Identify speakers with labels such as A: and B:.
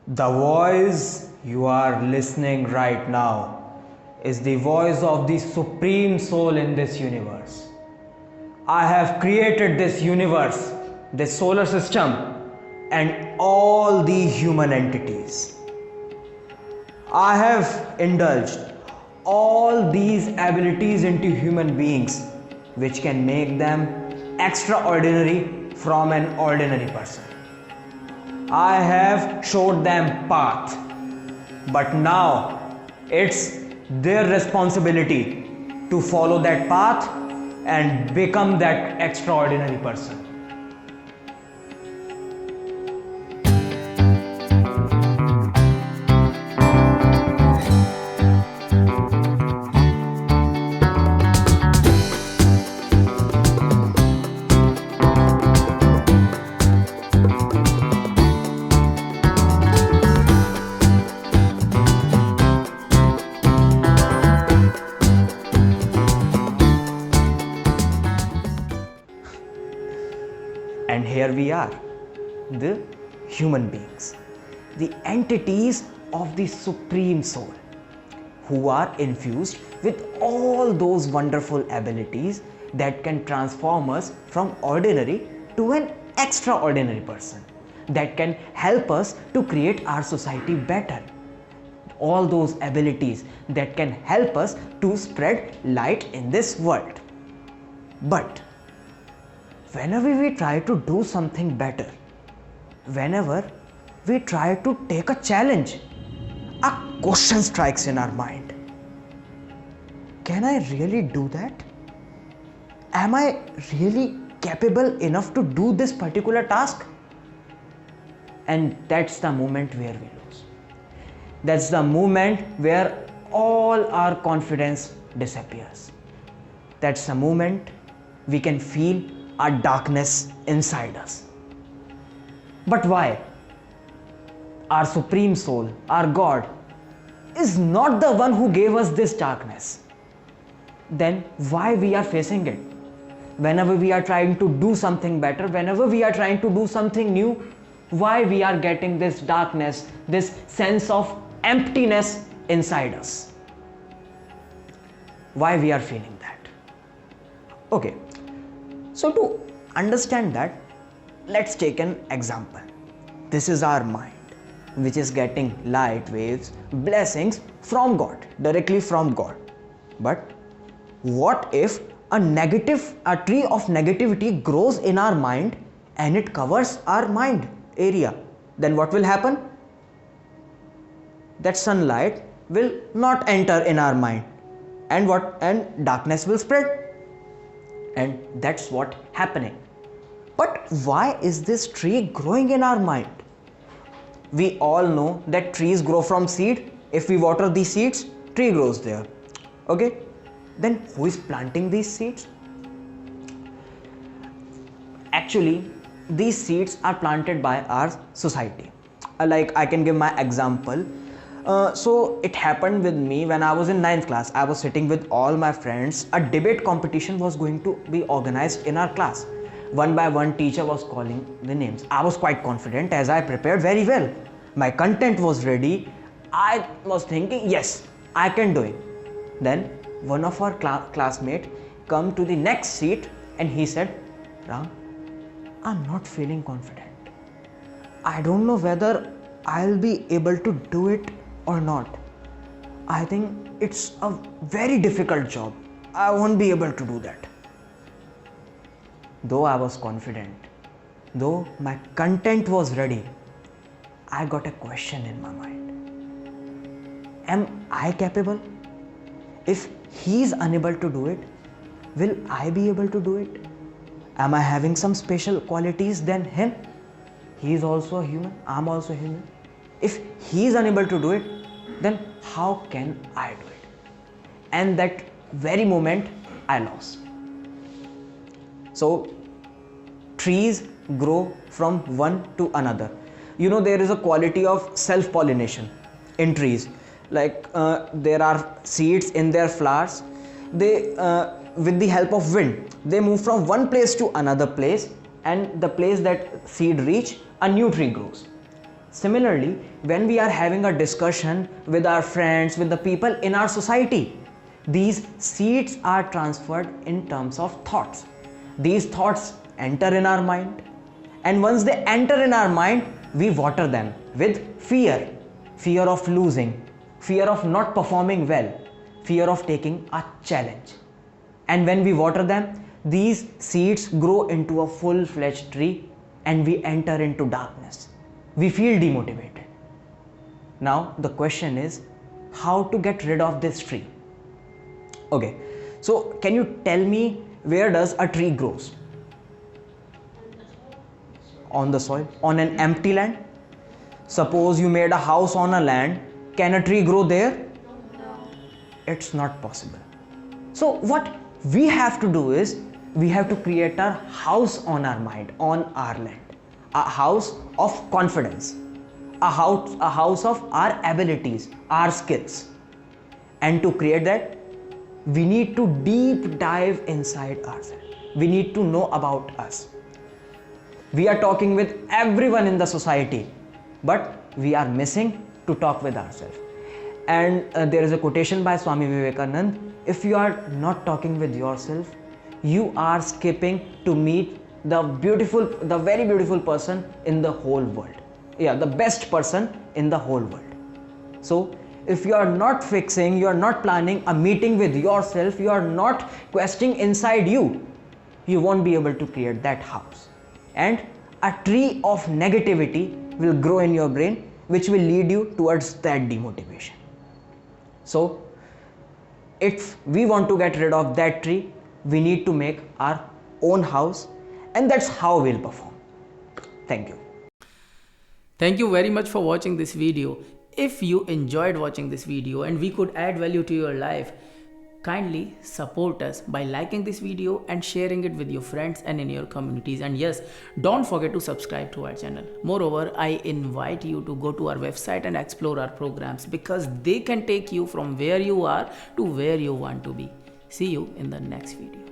A: The voice you are listening right now is the voice of the Supreme Soul in this universe. I have created this universe, this solar system, and all the human entities. I have indulged all these abilities into human beings, which can make them extraordinary from an ordinary person. I have showed them path, but now it's their responsibility to follow that path and become that extraordinary person. And here we are, the human beings, the entities of the Supreme Soul, who are infused with all those wonderful abilities that can transform us from ordinary to an extraordinary person, that can help us to create our society better. All those abilities that can help us to spread light in this world. But whenever we try to do something better, whenever we try to take a challenge, a question strikes in our mind. Can I really do that? Am I really capable enough to do this particular task? And that's the moment where we lose. That's the moment where all our confidence disappears. That's the moment we can feel a darkness inside us. But why? Our Supreme Soul, our God, is not the one who gave us this darkness. Then why we are facing it? Whenever we are trying to do something better, whenever we are trying to do something new, why we are getting this darkness, this sense of emptiness inside us? Why we are feeling that? Okay. So to understand that, let's take an example. This is our mind, which is getting light waves, blessings from God, directly from God. But what if a tree of negativity grows in our mind and it covers our mind area? Then what will happen? That sunlight will not enter in our mind, and darkness will spread. And that's what happening. But why is this tree growing in our mind? We all know that trees grow from seed. If we water these seeds, tree grows there. Okay? Then who is planting these seeds? Actually, these seeds are planted by our society. Like I can give my example. So it happened with me when I was in 9th class. I was sitting with all my friends. A debate competition was going to be organized in our class. One by one, teacher was calling the names. I was quite confident as I prepared very well. My content was ready. I was thinking, yes, I can do it. Then one of our classmates come to the next seat and he said, Ram, I'm not feeling confident. I don't know whether I'll be able to do it or not. I think it's a very difficult job. I won't be able to do that. Though I was confident, though my content was ready, I got a question in my mind. Am I capable? If he's unable to do it, will I be able to do it? Am I having some special qualities than him? He is also a human, I'm also human. If he is unable to do it, then how can I do it? And that very moment I lost. So trees grow from one to another. You know, there is a quality of self-pollination in trees. Like there are seeds in their flowers. They, with the help of wind, they move from one place to another place, and the place that seed reach, a new tree grows. Similarly, when we are having a discussion with our friends, with the people in our society, these seeds are transferred in terms of thoughts. These thoughts enter in our mind, and once they enter in our mind, we water them with fear, fear of losing, fear of not performing well, fear of taking a challenge. And when we water them, these seeds grow into a full-fledged tree and we enter into darkness. We feel demotivated. Now the question is, how to get rid of this tree? Okay, so can you tell me, where does a tree grows? On the soil, on an empty land. Suppose you made a house on a land, can a tree grow there? It's not possible. So what we have to do is, we have to create a house on our mind, on our land, a house of confidence, a house of our abilities, our skills. And to create that, we need to deep dive inside ourselves. We need to know about us. We are talking with everyone in the society, but we are missing to talk with ourselves. And there is a quotation by Swami Vivekananda: if you are not talking with yourself, you are skipping to meet the very beautiful person in the whole world. Yeah, the best person in the whole world. So if you are not fixing, you are not planning a meeting with yourself, you are not questioning inside you, you won't be able to create that house. And a tree of negativity will grow in your brain, which will lead you towards that demotivation. So if we want to get rid of that tree, we need to make our own house, and that's how we'll perform. Thank you.
B: Thank you very much for watching this video. If you enjoyed watching this video and we could add value to your life, kindly support us by liking this video and sharing it with your friends and in your communities. And yes, don't forget to subscribe to our channel. Moreover, I invite you to go to our website and explore our programs, because they can take you from where you are to where you want to be. See you in the next video.